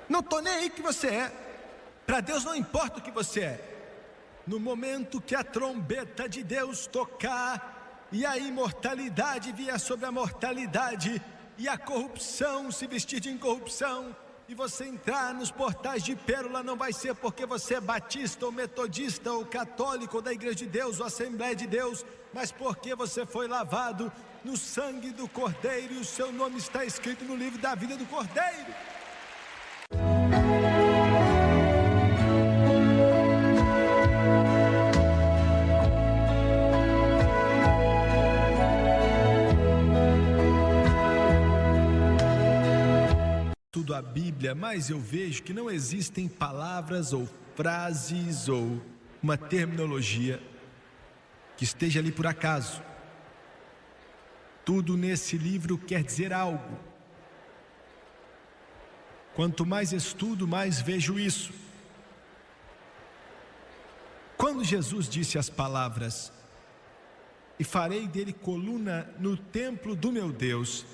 Não estou nem aí que você é. Para Deus não importa o que você é. No momento que a trombeta de Deus tocar e a imortalidade vier sobre a mortalidade e a corrupção se vestir de incorrupção, e você entrar nos portais de pérola, não vai ser porque você é batista ou metodista ou católico ou da Igreja de Deus ou Assembleia de Deus, mas porque você foi lavado no sangue do Cordeiro e o seu nome está escrito no livro da vida do Cordeiro. A Bíblia, mas eu vejo que não existem palavras ou frases ou uma terminologia que esteja ali por acaso. Tudo nesse livro quer dizer algo. Quanto mais estudo, mais vejo isso. Quando Jesus disse as palavras: "E farei dele coluna no templo do meu Deus",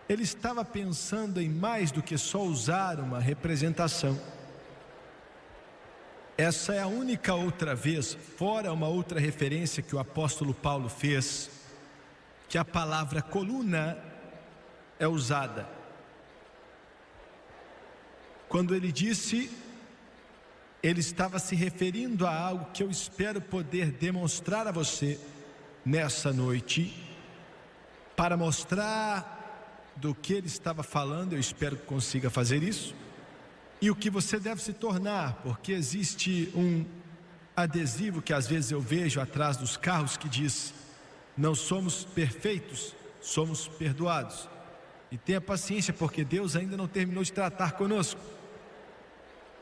ele estava pensando em mais do que só usar uma representação. Essa é a única outra vez, fora uma outra referência que o apóstolo Paulo fez, que a palavra coluna é usada. Quando ele disse, ele estava se referindo a algo que eu espero poder demonstrar a você nessa noite, para mostrar do que ele estava falando. Eu espero que consiga fazer isso, e o que você deve se tornar, porque existe um adesivo que às vezes eu vejo atrás dos carros que diz: não somos perfeitos, somos perdoados. E tenha paciência, porque Deus ainda não terminou de tratar conosco.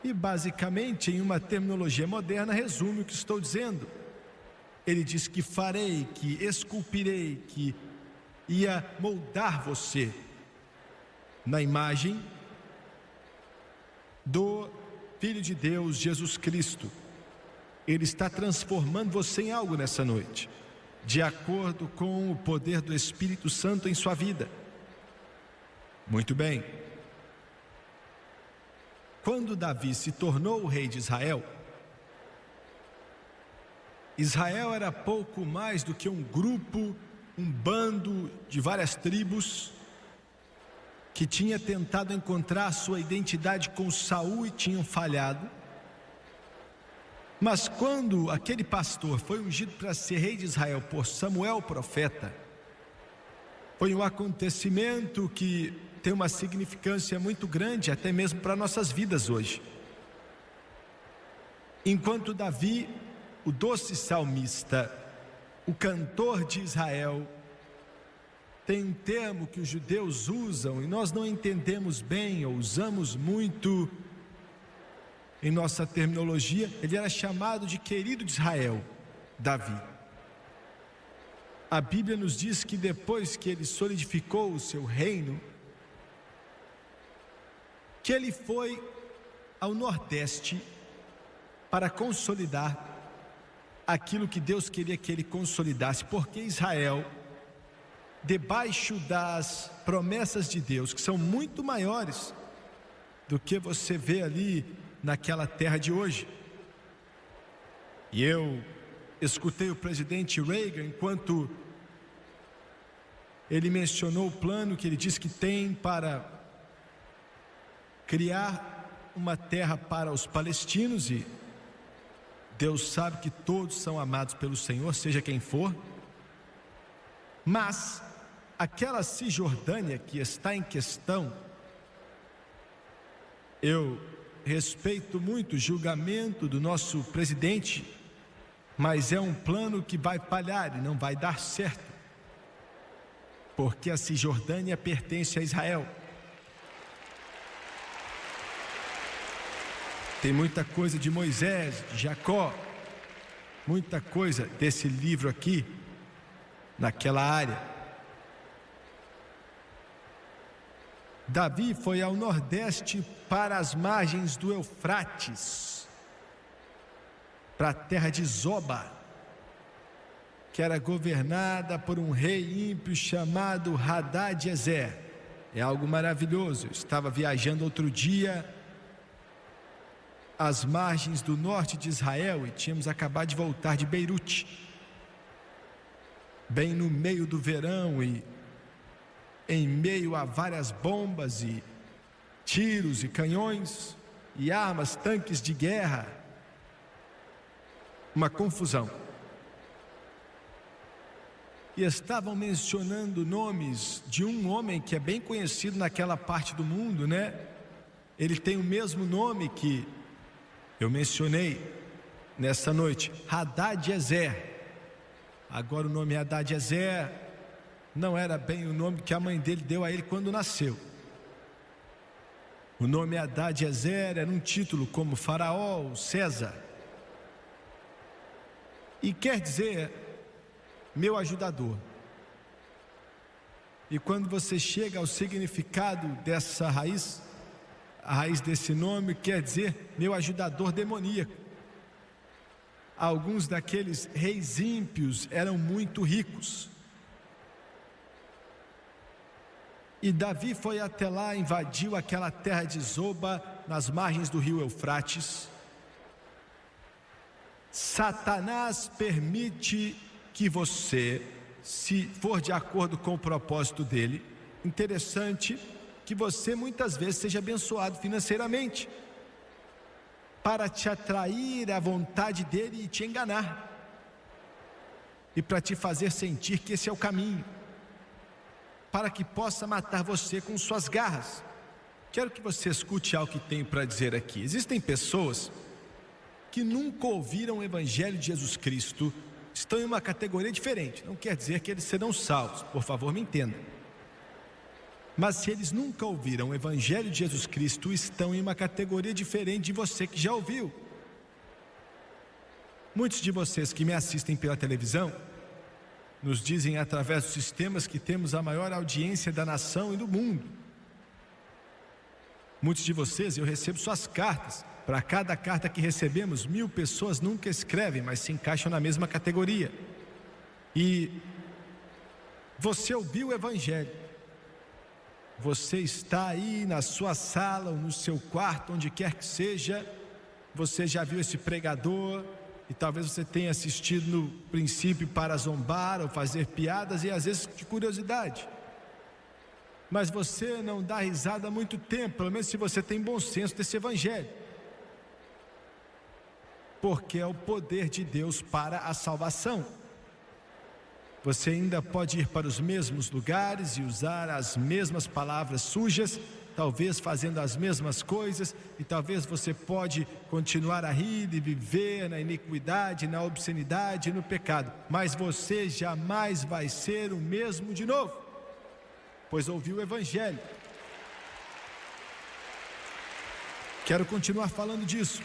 E basicamente, em uma terminologia moderna, resume o que estou dizendo. Ele diz que farei, que esculpirei, que ia moldar você na imagem do Filho de Deus, Jesus Cristo. Ele está transformando você em algo nessa noite, de acordo com o poder do Espírito Santo em sua vida. Muito bem. Quando Davi se tornou o rei de Israel, Israel era pouco mais do que um grupo, um bando de várias tribos que tinha tentado encontrar a sua identidade com Saul e tinham falhado. Mas quando aquele pastor foi ungido para ser rei de Israel por Samuel, o profeta, foi um acontecimento que tem uma significância muito grande, até mesmo para nossas vidas hoje. Enquanto Davi, o doce salmista, o cantor de Israel, tem um termo que os judeus usam e nós não entendemos bem ou usamos muito em nossa terminologia. Ele era chamado de querido de Israel, Davi. A Bíblia nos diz que depois que ele solidificou o seu reino, que ele foi ao Nordeste para consolidar aquilo que Deus queria que ele consolidasse, porque Israel, debaixo das promessas de Deus, que são muito maiores do que você vê ali naquela terra de hoje. E eu escutei o presidente Reagan, enquanto ele mencionou o plano que ele diz que tem para criar uma terra para os palestinos, e Deus sabe que todos são amados pelo Senhor, seja quem for. Mas aquela Cisjordânia que está em questão, eu respeito muito o julgamento do nosso presidente, mas é um plano que vai falhar e não vai dar certo, porque a Cisjordânia pertence a Israel. Tem muita coisa de Moisés, de Jacó, muita coisa desse livro aqui, naquela área. Davi foi ao Nordeste, para as margens do Eufrates, para a terra de Zoba, que era governada por um rei ímpio chamado Hadad-Ezer. É algo maravilhoso. Eu estava viajando outro dia às margens do norte de Israel e tínhamos acabado de voltar de Beirute, bem no meio do verão e em meio a várias bombas e tiros e canhões e armas, tanques de guerra, uma confusão. E estavam mencionando nomes de um homem que é bem conhecido naquela parte do mundo, né? Ele tem o mesmo nome que eu mencionei nessa noite, Hadad-Ezer. Agora o nome Hadad-Ezer não era bem o nome que a mãe dele deu a ele quando nasceu. O nome Hadad-Ezer era um título como Faraó, César. E quer dizer meu ajudador. E quando você chega ao significado dessa raiz, a raiz desse nome quer dizer meu ajudador demoníaco. Alguns daqueles reis ímpios eram muito ricos. E Davi foi até lá, invadiu aquela terra de Zoba, nas margens do rio Eufrates. Satanás permite que você, se for de acordo com o propósito dele, interessante que você muitas vezes seja abençoado financeiramente, para te atrair à vontade dele e te enganar, e para te fazer sentir que esse é o caminho, para que possa matar você com suas garras. Quero que você escute algo que tenho para dizer aqui. Existem pessoas que nunca ouviram o Evangelho de Jesus Cristo, estão em uma categoria diferente. Não quer dizer que eles serão salvos, por favor me entenda. Mas se eles nunca ouviram o Evangelho de Jesus Cristo, estão em uma categoria diferente de você que já ouviu. Muitos de vocês que me assistem pela televisão nos dizem através dos sistemas que temos a maior audiência da nação e do mundo. Muitos de vocês, eu recebo suas cartas. Para cada carta que recebemos, 1000 pessoas nunca escrevem, mas se encaixam na mesma categoria. E você ouviu o Evangelho. Você está aí na sua sala ou no seu quarto, onde quer que seja. Você já viu esse pregador e talvez você tenha assistido no princípio para zombar ou fazer piadas e às vezes de curiosidade. Mas você não dá risada há muito tempo, pelo menos se você tem bom senso desse Evangelho. Porque é o poder de Deus para a salvação. Você ainda pode ir para os mesmos lugares e usar as mesmas palavras sujas, talvez fazendo as mesmas coisas, e talvez você pode continuar a rir e viver na iniquidade, na obscenidade e no pecado, mas você jamais vai ser o mesmo de novo, pois ouviu o Evangelho. Quero continuar falando disso.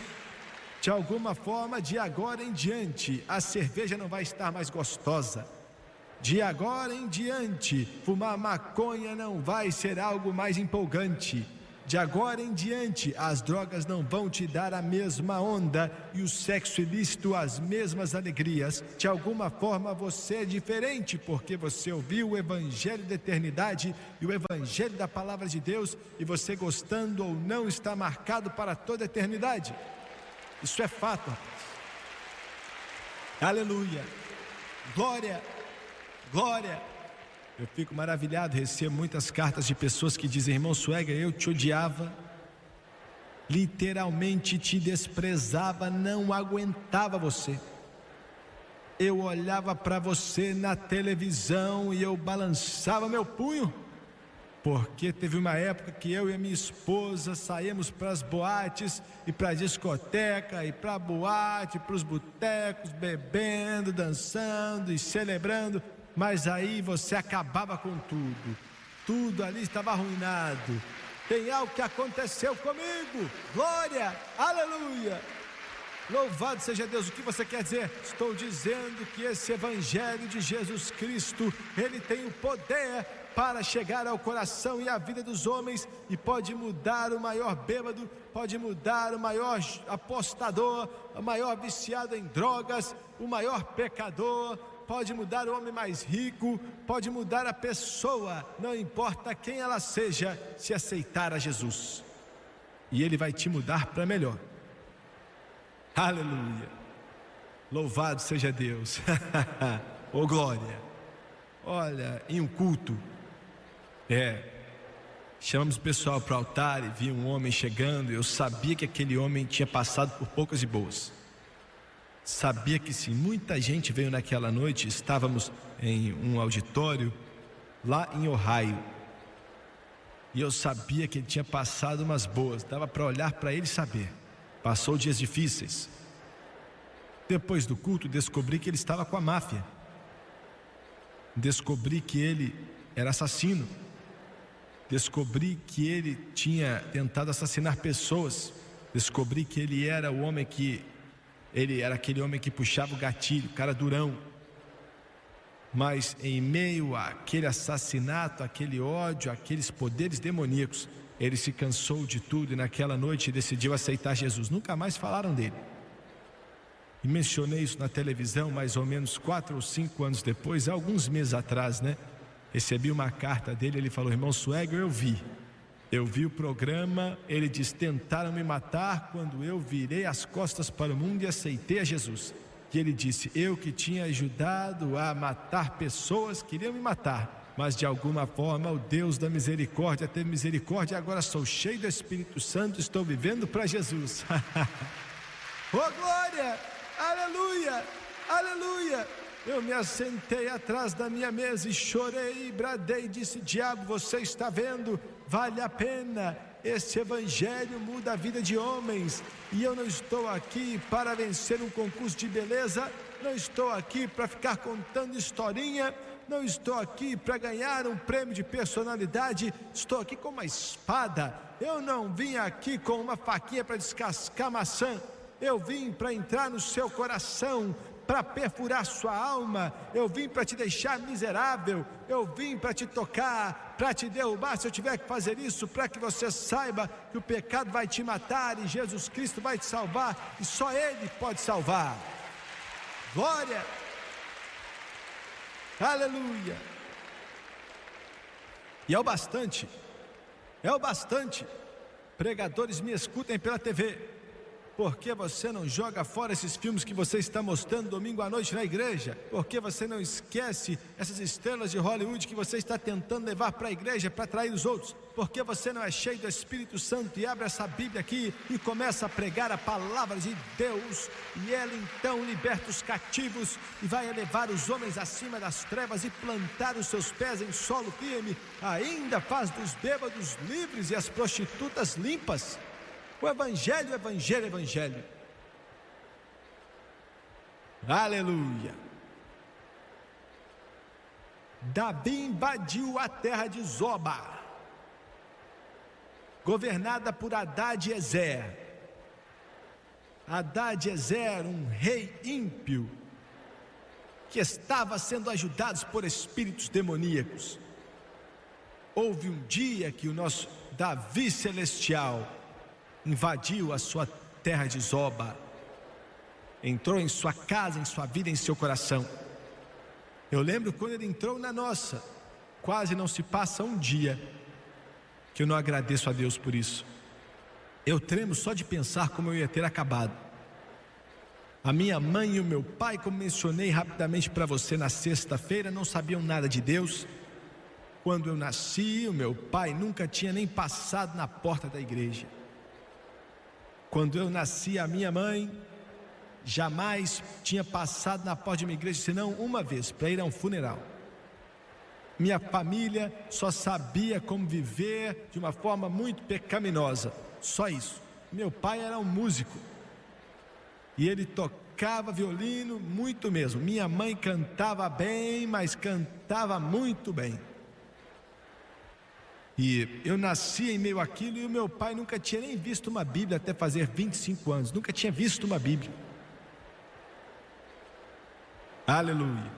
De alguma forma, de agora em diante, a cerveja não vai estar mais gostosa. De agora em diante, fumar maconha não vai ser algo mais empolgante. De agora em diante, as drogas não vão te dar a mesma onda e o sexo ilícito as mesmas alegrias. De alguma forma você é diferente, porque você ouviu o Evangelho da eternidade e o Evangelho da palavra de Deus, e você, gostando ou não, está marcado para toda a eternidade. Isso é fato, rapaz. Aleluia. Glória. Glória. Eu fico maravilhado, recebo muitas cartas de pessoas que dizem: irmão Suega, eu te odiava, literalmente te desprezava, não aguentava você. Eu olhava para você na televisão e eu balançava meu punho, porque teve uma época que eu e a minha esposa saímos para as boates e para a discoteca e para a boate, para os botecos, bebendo, dançando e celebrando, mas aí você acabava com tudo ali estava arruinado. Tem algo que aconteceu comigo, glória, aleluia, louvado seja Deus. O que você quer dizer? Estou dizendo que esse Evangelho de Jesus Cristo, ele tem o poder para chegar ao coração e à vida dos homens, e pode mudar o maior bêbado, pode mudar o maior apostador, o maior viciado em drogas, o maior pecador, pode mudar o homem mais rico, pode mudar a pessoa, não importa quem ela seja, se aceitar a Jesus. E Ele vai te mudar para melhor. Aleluia! Louvado seja Deus! Oh glória! Olha, em um culto, chamamos o pessoal para o altar e vi um homem chegando. Eu sabia que aquele homem tinha passado por poucas e boas. Sabia que sim, muita gente veio naquela noite. Estávamos em um auditório lá em Ohio. E eu sabia que ele tinha passado umas boas. Dava para olhar para ele e saber. Passou dias difíceis. Depois do culto descobri que ele estava com a máfia. Descobri que ele era assassino. Descobri que ele tinha tentado assassinar pessoas. Descobri que ele era aquele homem que puxava o gatilho, cara durão. Mas em meio àquele assassinato, aquele ódio, aqueles poderes demoníacos, ele se cansou de tudo e naquela noite decidiu aceitar Jesus. Nunca mais falaram dele. E mencionei isso na televisão mais ou menos 4 ou 5 anos depois, alguns meses atrás, recebi uma carta dele. Ele falou: irmão Swagger, eu vi o programa. Ele diz: tentaram me matar quando eu virei as costas para o mundo e aceitei a Jesus. E ele disse: eu que tinha ajudado a matar pessoas, queriam me matar, mas de alguma forma o Deus da misericórdia teve misericórdia e agora sou cheio do Espírito Santo, estou vivendo para Jesus. Oh glória, aleluia, aleluia. Eu me assentei atrás da minha mesa e chorei e bradei e disse: diabo, você está vendo? Vale a pena. Esse evangelho muda a vida de homens. E eu não estou aqui para vencer um concurso de beleza. Não estou aqui para ficar contando historinha. Não estou aqui para ganhar um prêmio de personalidade. Estou aqui com uma espada. Eu não vim aqui com uma faquinha para descascar maçã. Eu vim para entrar no seu coração, para perfurar sua alma. Eu vim para te deixar miserável. Eu vim para te tocar, para te derrubar, se eu tiver que fazer isso, para que você saiba que o pecado vai te matar e Jesus Cristo vai te salvar, e só Ele pode salvar. Glória, aleluia. E é o bastante, pregadores me escutem pela TV. Por que você não joga fora esses filmes que você está mostrando domingo à noite na igreja? Por que você não esquece essas estrelas de Hollywood que você está tentando levar para a igreja para atrair os outros? Por que você não é cheio do Espírito Santo e abre essa Bíblia aqui e começa a pregar a palavra de Deus? E ela então liberta os cativos e vai elevar os homens acima das trevas e plantar os seus pés em solo firme. Ainda faz dos bêbados livres e as prostitutas limpas. O evangelho, evangelho, evangelho. Aleluia. Davi invadiu a terra de Zoba, governada por Hadad-Ezer. Hadad-Ezer, um rei ímpio, que estava sendo ajudado por espíritos demoníacos. Houve um dia que o nosso Davi celestial invadiu a sua terra de Zoba, entrou em sua casa, em sua vida, em seu coração. Eu lembro quando ele entrou na nossa, quase não se passa um dia que eu não agradeço a Deus por isso. Eu tremo só de pensar como eu ia ter acabado. A minha mãe e o meu pai, como mencionei rapidamente para você na sexta-feira, não sabiam nada de Deus. Quando eu nasci, o meu pai nunca tinha nem passado na porta da igreja. Quando eu nasci, a minha mãe jamais tinha passado na porta de uma igreja, senão uma vez, para ir a um funeral. Minha família só sabia como viver de uma forma muito pecaminosa, só isso. Meu pai era um músico, e ele tocava violino muito mesmo. Minha mãe cantava bem, mas cantava muito bem. E eu nasci em meio àquilo, e o meu pai nunca tinha nem visto uma Bíblia até fazer 25 anos. Nunca tinha visto uma Bíblia. Aleluia.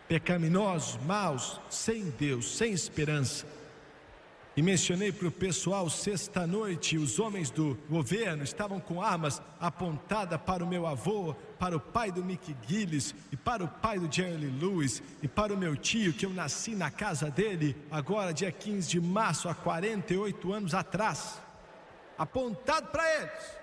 Pecaminosos, maus, sem Deus, sem esperança. E mencionei para o pessoal sexta-noite, os homens do governo estavam com armas apontadas para o meu avô, para o pai do Mick Gillis, e para o pai do Jerry Lee Lewis, e para o meu tio, que eu nasci na casa dele, agora dia 15 de março, há 48 anos atrás, apontado para eles.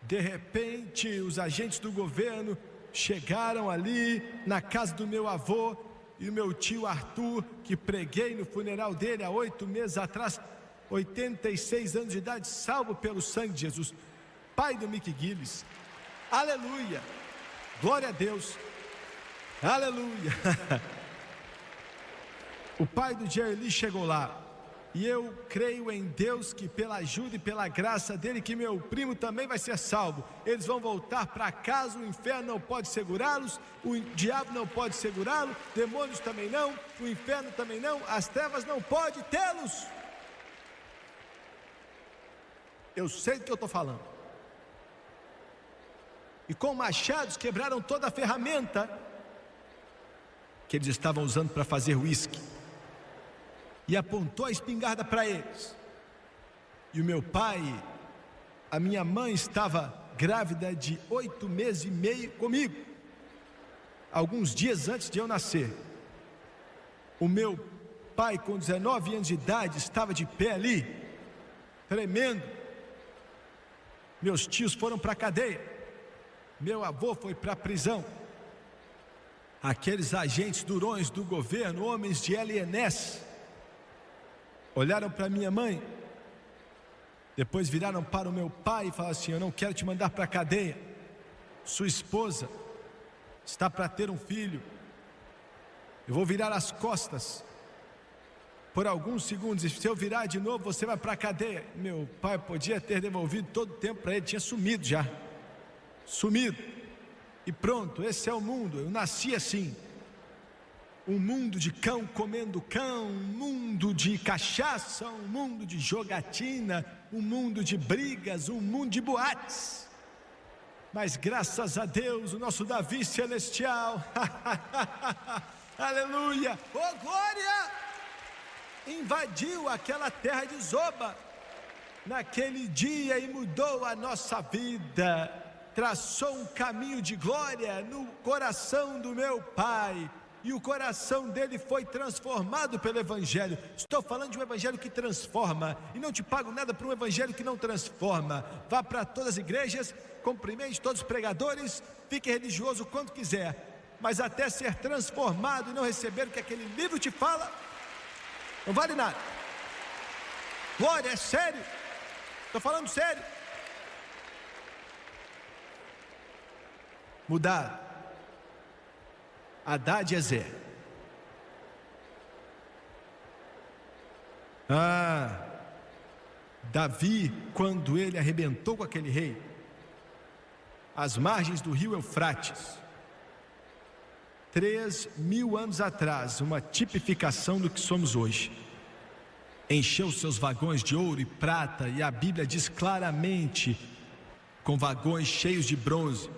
De repente, os agentes do governo chegaram ali na casa do meu avô e o meu tio Arthur, que preguei no funeral dele há 8 meses atrás, 86 anos de idade, salvo pelo sangue de Jesus, pai do Mick Gillis. Aleluia, glória a Deus, aleluia. O pai do Jerry Lee chegou lá. E eu creio em Deus que pela ajuda e pela graça dele, que meu primo também vai ser salvo. Eles vão voltar para casa, o inferno não pode segurá-los, o diabo não pode segurá-lo, demônios também não, o inferno também não, as trevas não podem tê-los. Eu sei do que eu estou falando. E com machados quebraram toda a ferramenta que eles estavam usando para fazer uísque. E apontou a espingarda para eles. E o meu pai, a minha mãe estava grávida de 8 meses e meio comigo, alguns dias antes de eu nascer. O meu pai, com 19 anos de idade, estava de pé ali, tremendo. Meus tios foram para a cadeia, meu avô foi para a prisão. Aqueles agentes durões do governo, homens de LNS, olharam para minha mãe, depois viraram para o meu pai e falaram assim: eu não quero te mandar para a cadeia, sua esposa está para ter um filho, eu vou virar as costas por alguns segundos, e se eu virar de novo você vai para a cadeia. Meu pai podia ter devolvido todo o tempo para ele, tinha sumido já, sumido, e pronto, esse é o mundo, eu nasci assim. Um mundo de cão comendo cão, um mundo de cachaça, um mundo de jogatina, um mundo de brigas, um mundo de boates. Mas graças a Deus, o nosso Davi celestial, aleluia, oh glória, invadiu aquela terra de Zoba naquele dia e mudou a nossa vida, traçou um caminho de glória no coração do meu pai. E o coração dele foi transformado pelo Evangelho. Estou falando de um Evangelho que transforma. E não te pago nada por um Evangelho que não transforma. Vá para todas as igrejas, cumprimente todos os pregadores, fique religioso quanto quiser, mas até ser transformado e não receber o que aquele livro te fala, não vale nada. Glória, é sério. Estou falando sério. Mudar Haddad e Ezer. Davi, quando ele arrebentou com aquele rei, às margens do rio Eufrates, 3.000 anos atrás, uma tipificação do que somos hoje, encheu seus vagões de ouro e prata, e a Bíblia diz claramente, com vagões cheios de bronze.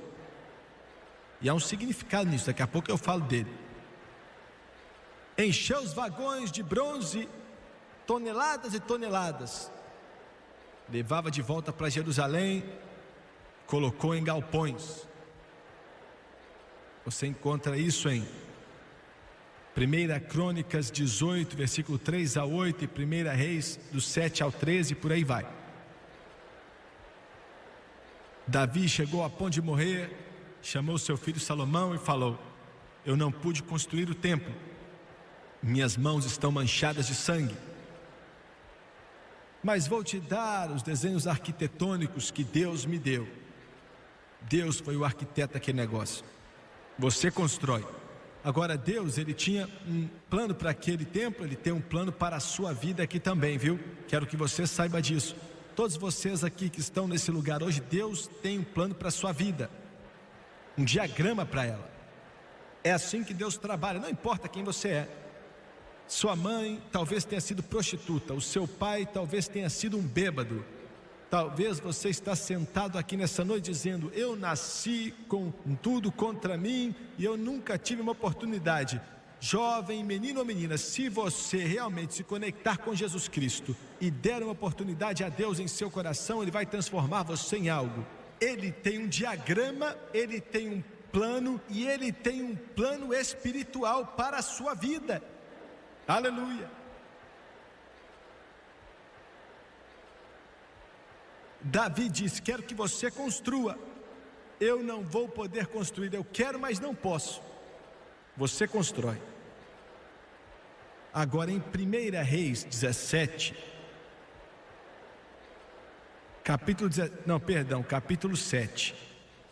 E há um significado nisso, daqui a pouco eu falo dele. Encheu os vagões de bronze, toneladas e toneladas, levava de volta para Jerusalém, colocou em galpões. Você encontra isso em 1 Crônicas 18, versículo 3 a 8, e 1 Reis do 7 ao 13, por aí vai. Davi chegou a ponto de morrer, chamou seu filho Salomão e falou: eu não pude construir o templo, minhas mãos estão manchadas de sangue, mas vou te dar os desenhos arquitetônicos que Deus me deu. Deus foi o arquiteto daquele negócio, você constrói. Agora Deus, ele tinha um plano para aquele templo, ele tem um plano para a sua vida aqui também, viu? Quero que você saiba disso. Todos vocês aqui que estão nesse lugar hoje, Deus tem um plano para a sua vida, um diagrama para ela. É assim que Deus trabalha, não importa quem você é. Sua mãe talvez tenha sido prostituta, o seu pai talvez tenha sido um bêbado. Talvez você está sentado aqui nessa noite dizendo: eu nasci com tudo contra mim e eu nunca tive uma oportunidade. Jovem, menino ou menina, se você realmente se conectar com Jesus Cristo e der uma oportunidade a Deus em seu coração, Ele vai transformar você em algo. Ele tem um diagrama, ele tem um plano e ele tem um plano espiritual para a sua vida. Aleluia. Davi disse: quero que você construa. Eu não vou poder construir, eu quero, mas não posso. Você constrói. Agora em 1 Reis 17, capítulo 7.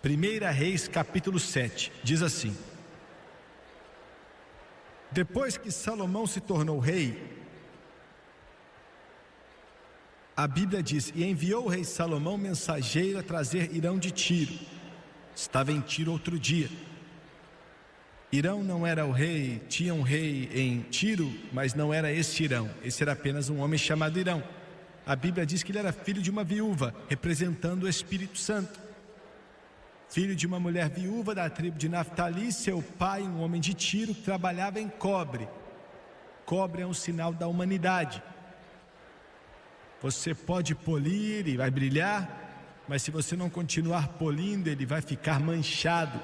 1 Reis capítulo 7, diz assim: depois que Salomão se tornou rei, a Bíblia diz: e enviou o rei Salomão mensageiro a trazer Hirão de Tiro. Estava em Tiro outro dia. Hirão não era o rei, tinha um rei em Tiro, mas não era esse Hirão. Esse era apenas um homem chamado Hirão. A Bíblia diz que ele era filho de uma viúva, representando o Espírito Santo. Filho de uma mulher viúva da tribo de Naftali, seu pai, um homem de Tiro, que trabalhava em cobre. Cobre é um sinal da humanidade. Você pode polir e vai brilhar, mas se você não continuar polindo, ele vai ficar manchado.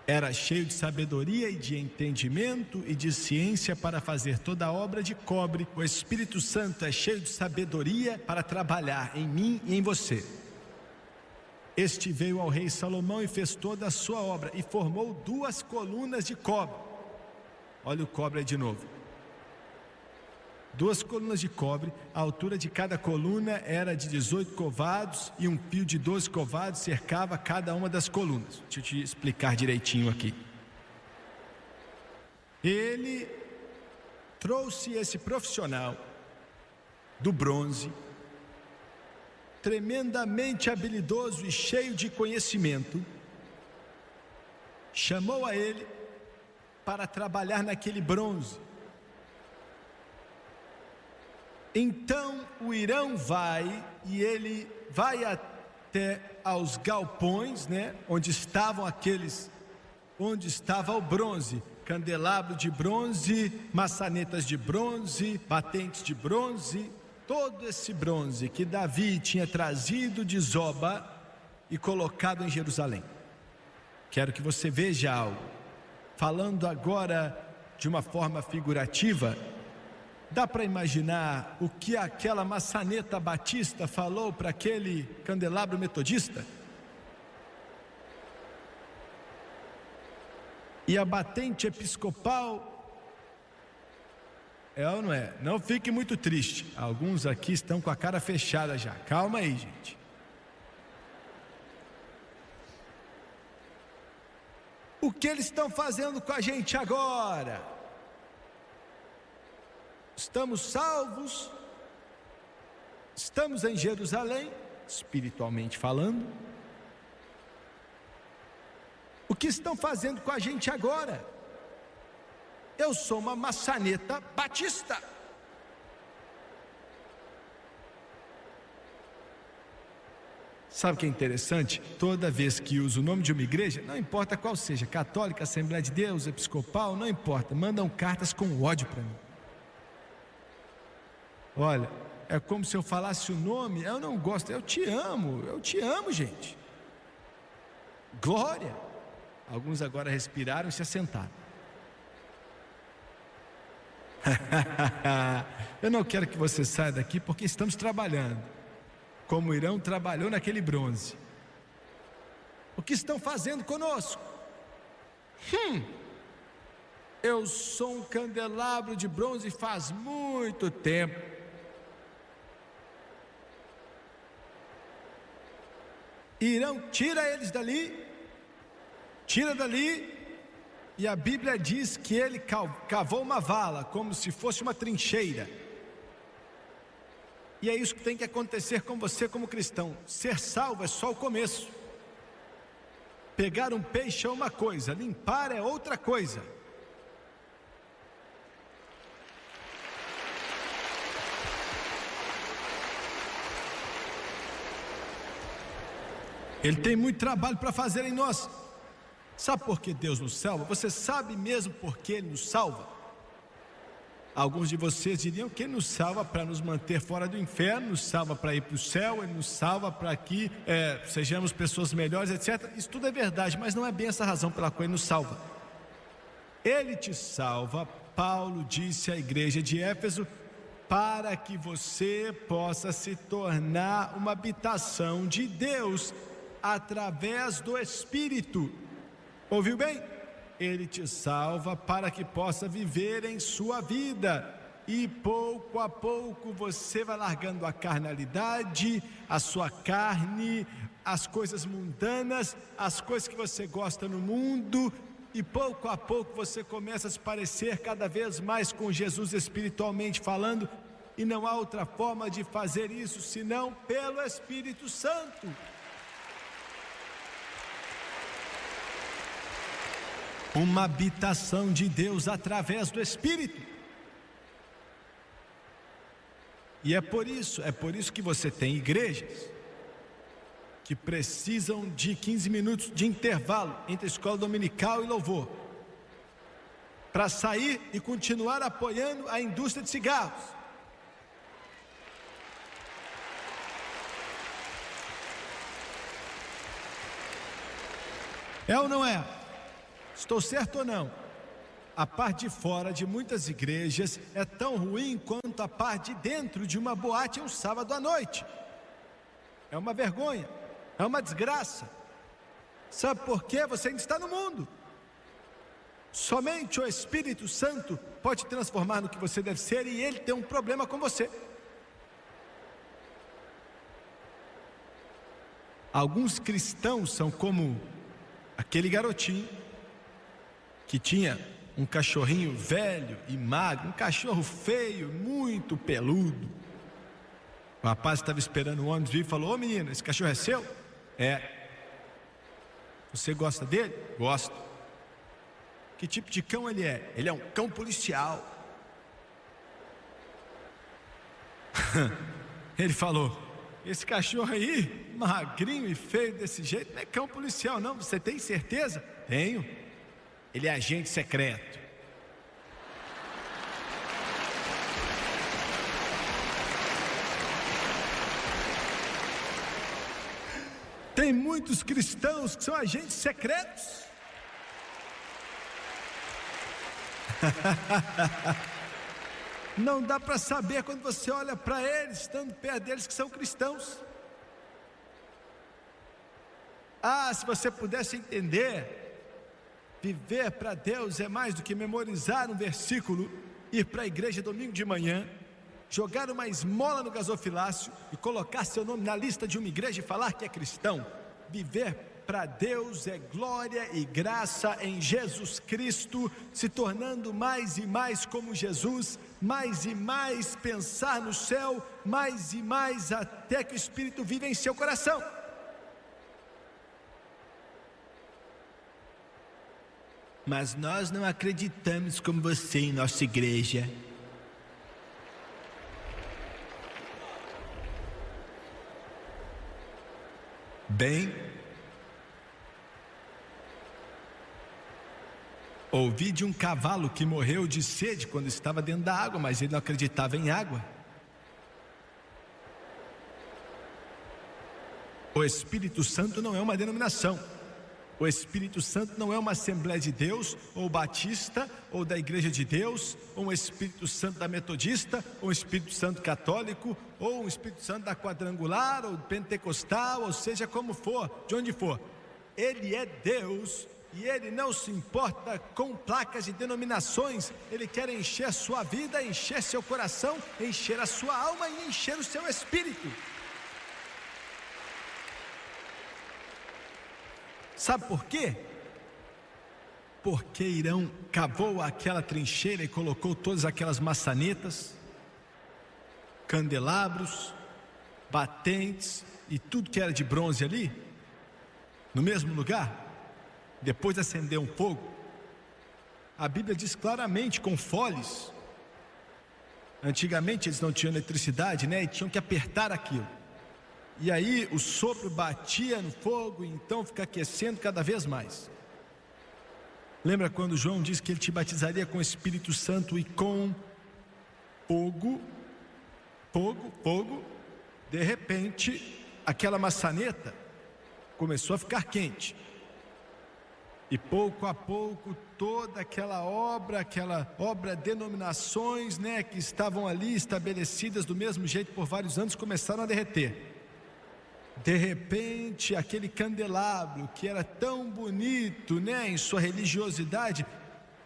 Era cheio de sabedoria e de entendimento e de ciência para fazer toda a obra de cobre. O Espírito Santo é cheio de sabedoria para trabalhar em mim e em você. Este veio ao rei Salomão e fez toda a sua obra e formou 2 colunas de cobre. Olha o cobre aí de novo. 2 colunas de cobre, a altura de cada coluna era de 18 covados e um fio de 12 covados cercava cada uma das colunas. Deixa eu te explicar direitinho aqui. Ele trouxe esse profissional do bronze, tremendamente habilidoso e cheio de conhecimento, chamou a ele para trabalhar naquele bronze. Então o Hirão vai e ele vai até aos galpões, onde estavam onde estava o bronze, candelabro de bronze, maçanetas de bronze, batentes de bronze, todo esse bronze que Davi tinha trazido de Zoba e colocado em Jerusalém. Quero que você veja algo. Falando agora de uma forma figurativa, dá para imaginar o que aquela maçaneta batista falou para aquele candelabro metodista? E a batente episcopal, é ou não é? Não fique muito triste. Alguns aqui estão com a cara fechada já. Calma aí, gente. O que eles estão fazendo com a gente agora? Estamos salvos, estamos em Jerusalém, espiritualmente falando. O que estão fazendo com a gente agora? Eu sou uma maçaneta batista. Sabe o que é interessante? Toda vez que uso o nome de uma igreja, não importa qual seja, católica, Assembleia de Deus, episcopal, não importa, mandam cartas com ódio para mim. Olha, é como se eu falasse o nome, eu não gosto, eu te amo, gente. Glória. Alguns agora respiraram e se assentaram. Eu não quero que você saia daqui porque estamos trabalhando, como o Hirão trabalhou naquele bronze. O que estão fazendo conosco? Eu sou um candelabro de bronze faz muito tempo. Hirão tira eles dali, tira dali, e a Bíblia diz que ele cavou uma vala, como se fosse uma trincheira. E é isso que tem que acontecer com você como cristão. Ser salvo é só o começo. Pegar um peixe é uma coisa, limpar é outra coisa. Ele tem muito trabalho para fazer em nós. Sabe por que Deus nos salva? Você sabe mesmo por que Ele nos salva? Alguns de vocês diriam que Ele nos salva para nos manter fora do inferno, nos salva para ir para o céu, Ele nos salva para que sejamos pessoas melhores, etc. Isso tudo é verdade, mas não é bem essa razão pela qual Ele nos salva. Ele te salva, Paulo disse à igreja de Éfeso, para que você possa se tornar uma habitação de Deus através do Espírito. Ouviu bem? Ele te salva para que possa viver em sua vida. E pouco a pouco você vai largando a carnalidade, a sua carne, as coisas mundanas, as coisas que você gosta no mundo. E pouco a pouco você começa a se parecer cada vez mais com Jesus espiritualmente falando. E não há outra forma de fazer isso senão pelo Espírito Santo. Uma habitação de Deus através do Espírito. E é por isso que você tem igrejas que precisam de 15 minutos de intervalo entre a escola dominical e louvor, para sair e continuar apoiando a indústria de cigarros. É ou não é? Estou certo ou não? A parte de fora de muitas igrejas é tão ruim quanto a parte de dentro de uma boate um sábado à noite. É uma vergonha, é uma desgraça. Sabe por quê? Você ainda está no mundo. Somente o Espírito Santo pode te transformar no que você deve ser, e Ele tem um problema com você. Alguns cristãos são como aquele garotinho que tinha um cachorrinho velho e magro, um cachorro feio, muito peludo. O rapaz estava esperando o ônibus vir e falou: ô menino, esse cachorro é seu? É. Você gosta dele? Gosto. Que tipo de cão ele é? Ele é um cão policial. Ele falou: esse cachorro aí, magrinho e feio desse jeito, não é cão policial não, você tem certeza? Tenho. Ele é agente secreto. Tem muitos cristãos que são agentes secretos. Não dá para saber quando você olha para eles, estando perto deles, que são cristãos. Se você pudesse entender, viver para Deus é mais do que memorizar um versículo, ir para a igreja domingo de manhã, jogar uma esmola no gasofilácio e colocar seu nome na lista de uma igreja e falar que é cristão. Viver para Deus é glória e graça em Jesus Cristo, se tornando mais e mais como Jesus, mais e mais pensar no céu, mais e mais até que o Espírito vive em seu coração. Mas nós não acreditamos como você em nossa igreja. Bem, ouvi de um cavalo que morreu de sede quando estava dentro da água, mas ele não acreditava em água. O Espírito Santo não é uma denominação. O Espírito Santo não é uma Assembleia de Deus, ou batista, ou da Igreja de Deus, ou um Espírito Santo da Metodista, ou um Espírito Santo católico, ou um Espírito Santo da Quadrangular, ou pentecostal, ou seja como for, de onde for. Ele é Deus, e Ele não se importa com placas de denominações. Ele quer encher a sua vida, encher seu coração, encher a sua alma e encher o seu espírito. Sabe por quê? Porque Irão cavou aquela trincheira e colocou todas aquelas maçanetas, candelabros, batentes e tudo que era de bronze ali, no mesmo lugar. Depois de acender um fogo, a Bíblia diz claramente, com foles. Antigamente eles não tinham eletricidade, né? E tinham que apertar aquilo. E aí o sopro batia no fogo, e então fica aquecendo cada vez mais. Lembra quando João disse que ele te batizaria com o Espírito Santo e com fogo, fogo, fogo. De repente, aquela maçaneta começou a ficar quente. E pouco a pouco, toda aquela obra, denominações, né, que estavam ali estabelecidas do mesmo jeito por vários anos, começaram a derreter. De repente, aquele candelabro que era tão bonito, né, em sua religiosidade,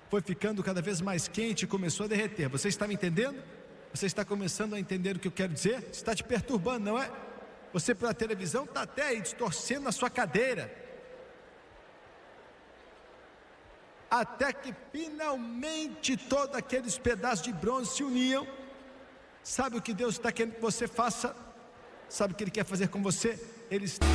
foi ficando cada vez mais quente e começou a derreter. Você está me entendendo? Você está começando a entender o que eu quero dizer? Está te perturbando, não é? Você pela televisão está até aí distorcendo a sua cadeira. Até que finalmente todos aqueles pedaços de bronze se uniam. Sabe o que Deus está querendo que você faça? Sabe o que Ele quer fazer com você? Ele está...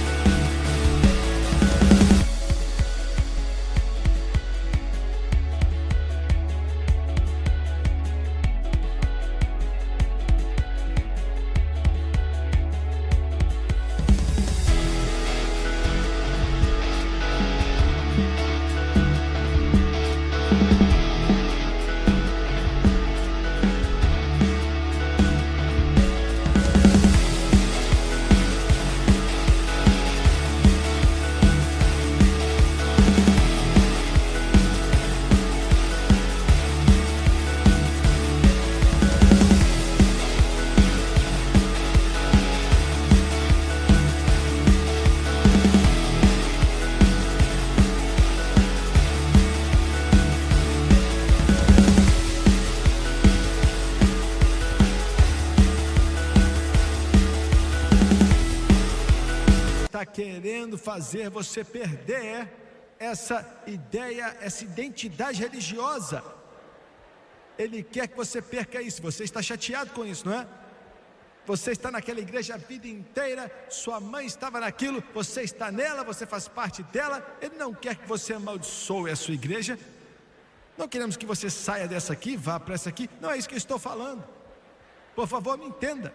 querendo fazer você perder essa ideia, essa identidade religiosa. Ele quer que você perca isso. Você está chateado com isso, não é? Você está naquela igreja a vida inteira, sua mãe estava naquilo, você está nela, você faz parte dela. Ele não quer que você amaldiçoe a sua igreja. Não queremos que você saia dessa aqui, vá para essa aqui. Não é isso que eu estou falando. Por favor, me entenda.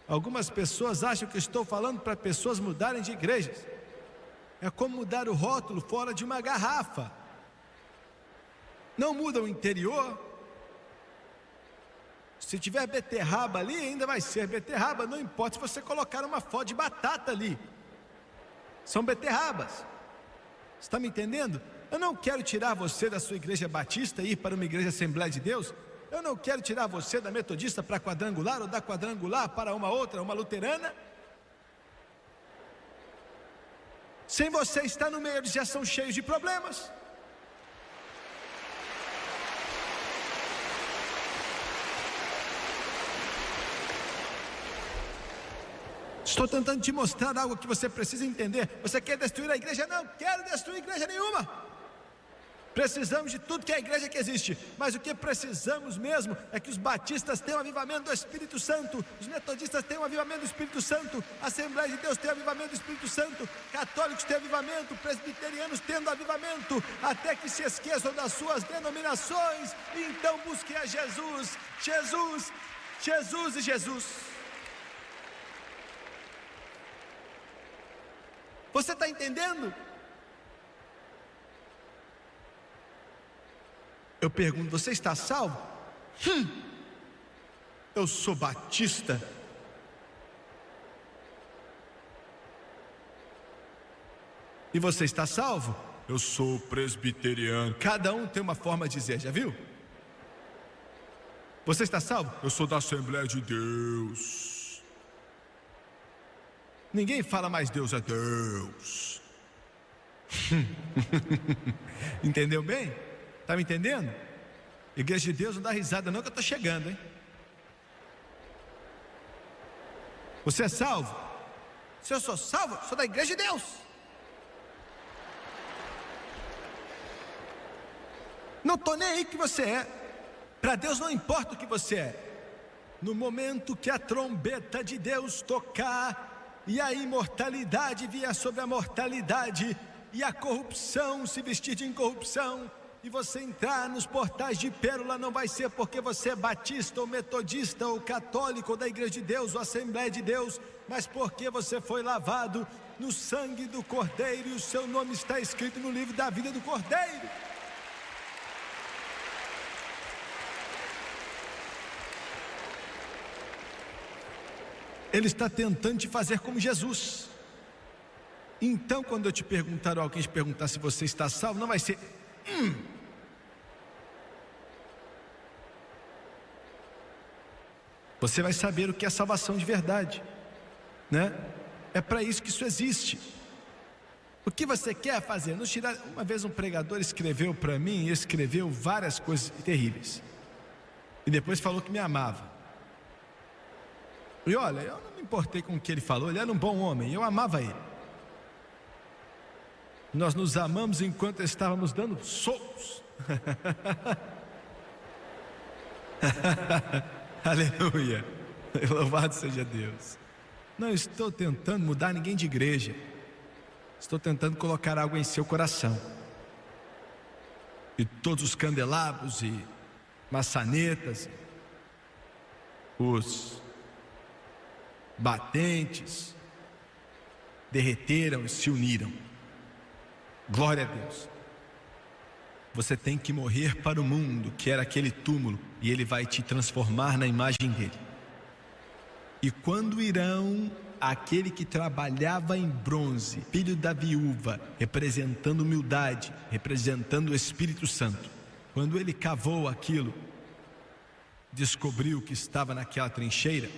Algumas pessoas acham que eu estou falando para pessoas mudarem de igrejas. É como mudar o rótulo fora de uma garrafa. Não muda o interior. Se tiver beterraba ali, ainda vai ser beterraba. Não importa se você colocar uma foto de batata ali. São beterrabas. Está me entendendo? Eu não quero tirar você da sua igreja batista e ir para uma igreja Assembleia de Deus. Eu não quero tirar você da metodista para quadrangular, ou da quadrangular para uma outra, uma luterana. Sem você estar no meio, eles já são cheios de problemas. Estou tentando te mostrar algo que você precisa entender. Você quer destruir a igreja? Não quero destruir igreja nenhuma. Precisamos de tudo que é a igreja que existe, mas o que precisamos mesmo é que os batistas tenham avivamento do Espírito Santo, os metodistas tenham avivamento do Espírito Santo, a Assembleia de Deus tem avivamento do Espírito Santo, católicos têm avivamento, presbiterianos tendo avivamento, até que se esqueçam das suas denominações, e então busquem a Jesus, Jesus, Jesus e Jesus. Você está entendendo? Eu pergunto, você está salvo? Eu sou batista. E você está salvo? Eu sou presbiteriano. Cada um tem uma forma de dizer, já viu? Você está salvo? Eu sou da Assembleia de Deus. Ninguém fala mais Deus é Deus. Entendeu bem? Está me entendendo? Igreja de Deus não dá risada não, que eu estou chegando, hein? Você é salvo? Se eu sou salvo, sou da igreja de Deus. Não estou nem aí que você é. Para Deus não importa o que você é. No momento que a trombeta de Deus tocar e a imortalidade vier sobre a mortalidade e a corrupção se vestir de incorrupção, e você entrar nos portais de pérola, não vai ser porque você é batista ou metodista ou católico ou da igreja de Deus ou Assembleia de Deus, mas porque você foi lavado no sangue do Cordeiro e o seu nome está escrito no livro da vida do Cordeiro. ele está tentando te fazer como Jesus. Então, quando eu te perguntar, ou alguém te perguntar se você está salvo, não vai ser Você vai saber o que é salvação de verdade, né? É para isso que isso existe. O que você quer fazer? Uma vez um pregador escreveu para mim, escreveu várias coisas terríveis, e depois falou que me amava. E olha, eu não me importei com o que ele falou, ele era um bom homem, eu amava ele. Nós nos amamos enquanto estávamos dando socos. Aleluia, louvado seja Deus. Não estou tentando mudar ninguém de igreja, estou tentando colocar algo em seu coração. E todos os candelabros e maçanetas, os batentes derreteram e se uniram. Glória a Deus. Você tem que morrer para o mundo, que era aquele túmulo, e ele vai te transformar na imagem dele. E quando irão aquele que trabalhava em bronze, filho da viúva, representando humildade, representando o Espírito Santo, quando ele cavou aquilo, descobriu que estava naquela trincheira,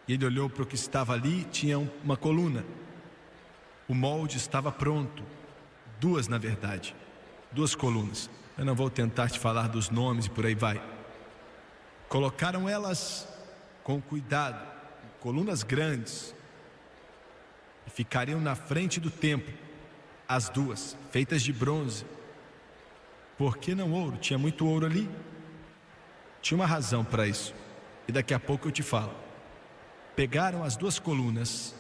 e ele olhou para o que estava ali, tinha uma coluna, o molde estava pronto, duas na verdade, duas colunas. Eu não vou tentar te falar dos nomes e por aí vai. Colocaram elas com cuidado, colunas grandes, e ficariam na frente do templo, as duas, feitas de bronze. Por que não ouro? Tinha muito ouro ali. Tinha uma razão para isso, e daqui a pouco eu te falo. Pegaram as duas colunas,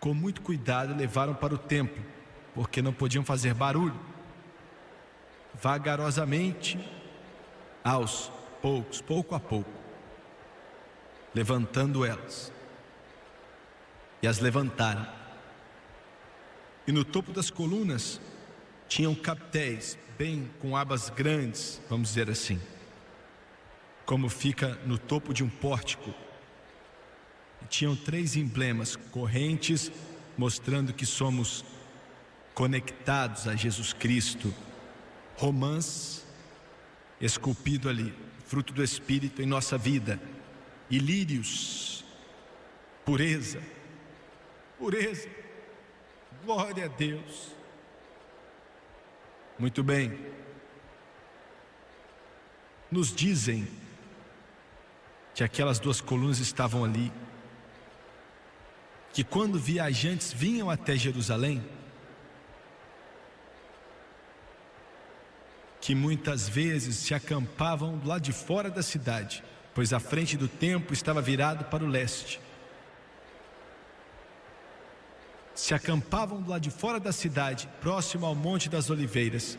com muito cuidado levaram para o templo, porque não podiam fazer barulho. Vagarosamente, aos poucos, pouco a pouco, levantando elas, e as levantaram. E no topo das colunas tinham capitéis, bem com abas grandes, vamos dizer assim, como fica no topo de um pórtico. E tinham 3 emblemas, correntes, mostrando que somos conectados a Jesus Cristo. Romãs, esculpido ali, fruto do Espírito em nossa vida. E lírios, pureza, pureza, glória a Deus. Muito bem. Nos dizem que aquelas duas colunas estavam ali, que quando viajantes vinham até Jerusalém, que muitas vezes se acampavam do lado de fora da cidade, pois a frente do templo estava virado para o leste. Se acampavam do lado de fora da cidade, próximo ao Monte das Oliveiras.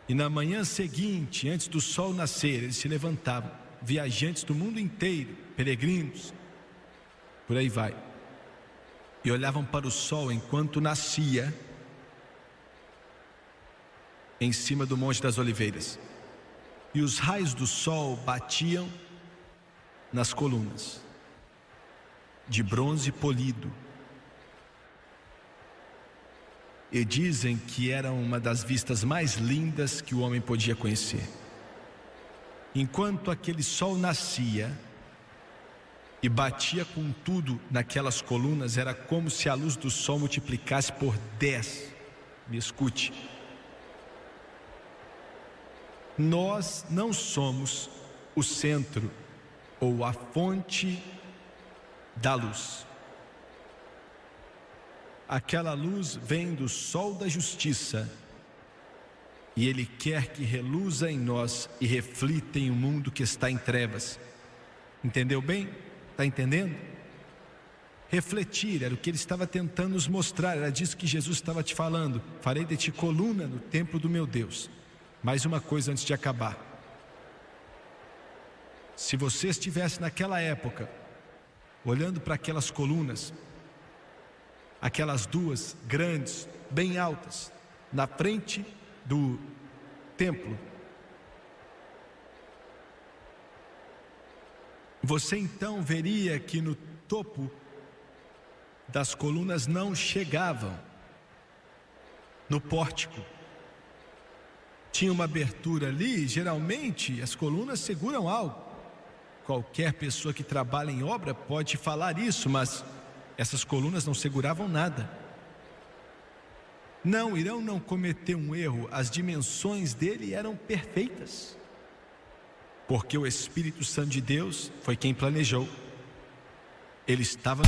E na manhã seguinte, antes do sol nascer, eles se levantavam, viajantes do mundo inteiro, peregrinos, por aí vai, e olhavam para o sol enquanto nascia em cima do Monte das Oliveiras, e os raios do sol batiam nas colunas de bronze polido, e dizem que era uma das vistas mais lindas que o homem podia conhecer. Enquanto aquele sol nascia e batia com tudo naquelas colunas, era como se a luz do sol multiplicasse por 10. Me escute. Nós não somos o centro ou a fonte da luz. Aquela luz vem do sol da justiça, e Ele quer que reluza em nós e reflita em um mundo que está em trevas. Entendeu bem? Está entendendo? Refletir era o que Ele estava tentando nos mostrar. Era disso que Jesus estava te falando. Farei de ti coluna no templo do meu Deus. Mais uma coisa antes de acabar. Se você estivesse naquela época, olhando para aquelas colunas, aquelas duas grandes, bem altas, na frente do templo, Você então veria que no topo das colunas não chegavam no pórtico. Tinha uma abertura ali, geralmente as colunas seguram algo. Qualquer pessoa que trabalha em obra pode falar isso, mas essas colunas não seguravam nada. Não, Irão não cometeu um erro, as dimensões dele eram perfeitas. Porque o Espírito Santo de Deus foi quem planejou. Ele estava...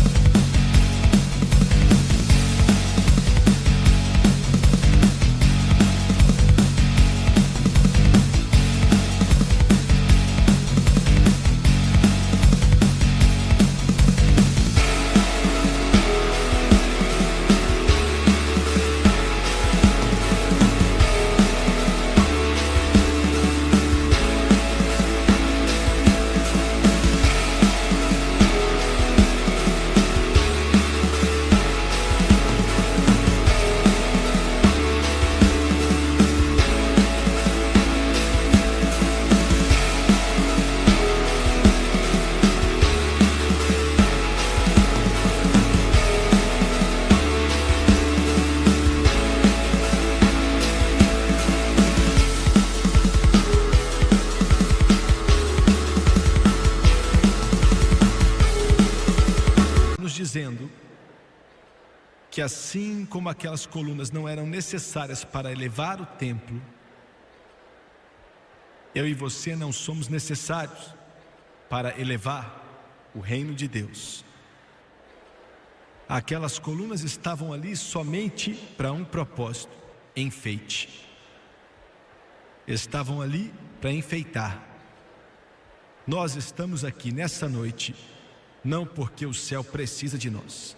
dizendo que assim como aquelas colunas não eram necessárias para elevar o templo, eu e você não somos necessários para elevar o reino de Deus. Aquelas colunas estavam ali somente para um propósito: enfeite. Estavam ali para enfeitar. Nós estamos aqui nessa noite não porque o céu precisa de nós.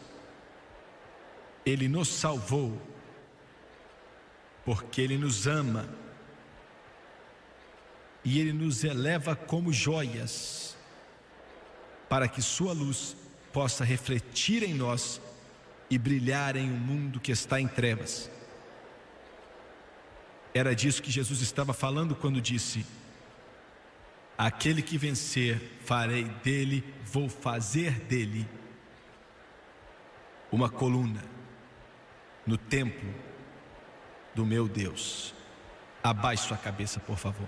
Ele nos salvou porque Ele nos ama e Ele nos eleva como joias para que sua luz possa refletir em nós e brilhar em um mundo que está em trevas. Era disso que Jesus estava falando quando disse: aquele que vencer, farei dele, vou fazer dele uma coluna no templo do meu Deus. Abaixe sua cabeça, por favor.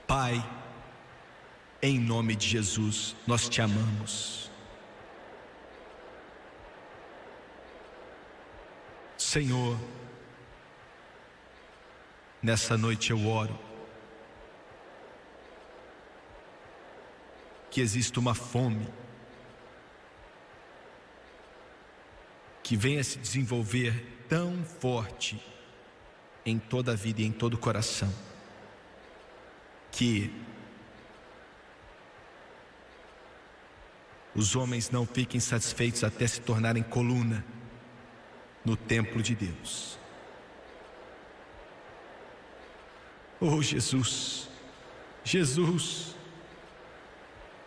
Pai, em nome de Jesus, nós te amamos. Senhor, nessa noite eu oro que exista uma fome que venha se desenvolver tão forte em toda a vida e em todo o coração, que os homens não fiquem satisfeitos até se tornarem coluna no templo de Deus. Oh Jesus, Jesus,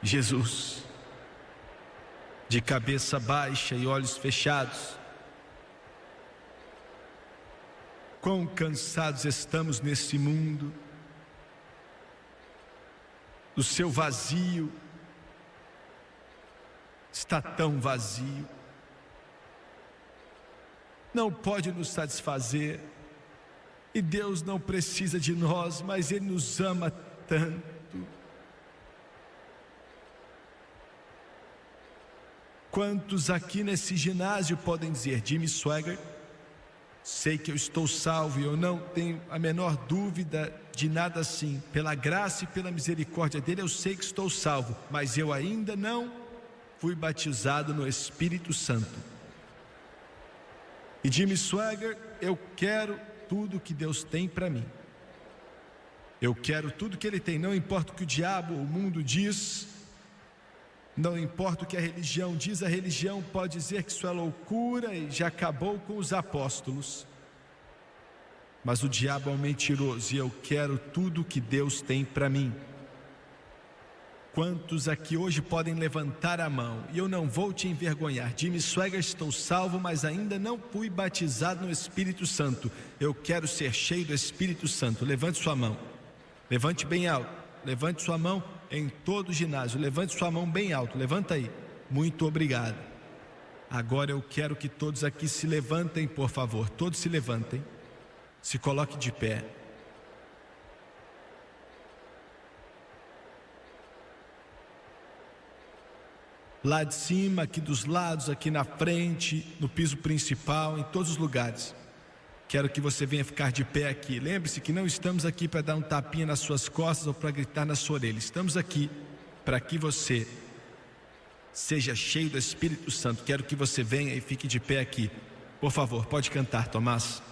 Jesus, de cabeça baixa e olhos fechados, quão cansados estamos nesse mundo, o seu vazio está tão vazio, não pode nos satisfazer. E Deus não precisa de nós, mas Ele nos ama tanto. Quantos aqui nesse ginásio podem dizer: Jimmy Swaggart, sei que eu estou salvo e eu não tenho a menor dúvida de nada assim. Pela graça e pela misericórdia dele eu sei que estou salvo, mas eu ainda não fui batizado no Espírito Santo. E Jimmy Swaggart, eu quero tudo que Deus tem para mim. Eu quero tudo que Ele tem, não importa o que o diabo, o mundo diz, não importa o que a religião diz. A religião pode dizer que isso é loucura e já acabou com os apóstolos, mas o diabo é um mentiroso e eu quero tudo que Deus tem para mim. Quantos aqui hoje podem levantar a mão? E eu não vou te envergonhar. Jimmy Swaggart, estou salvo, mas ainda não fui batizado no Espírito Santo. Eu quero ser cheio do Espírito Santo. Levante sua mão. Levante bem alto. Levante sua mão em todo o ginásio. Levante sua mão bem alto. Levanta aí. Muito obrigado. Agora eu quero que todos aqui se levantem, por favor. Todos se levantem. Se coloque de pé. Lá de cima, aqui dos lados, aqui na frente, no piso principal, em todos os lugares. Quero que você venha ficar de pé aqui. Lembre-se que não estamos aqui para dar um tapinha nas suas costas ou para gritar na sua orelha. Estamos aqui para que você seja cheio do Espírito Santo. Quero que você venha e fique de pé aqui. Por favor, pode cantar, Tomás.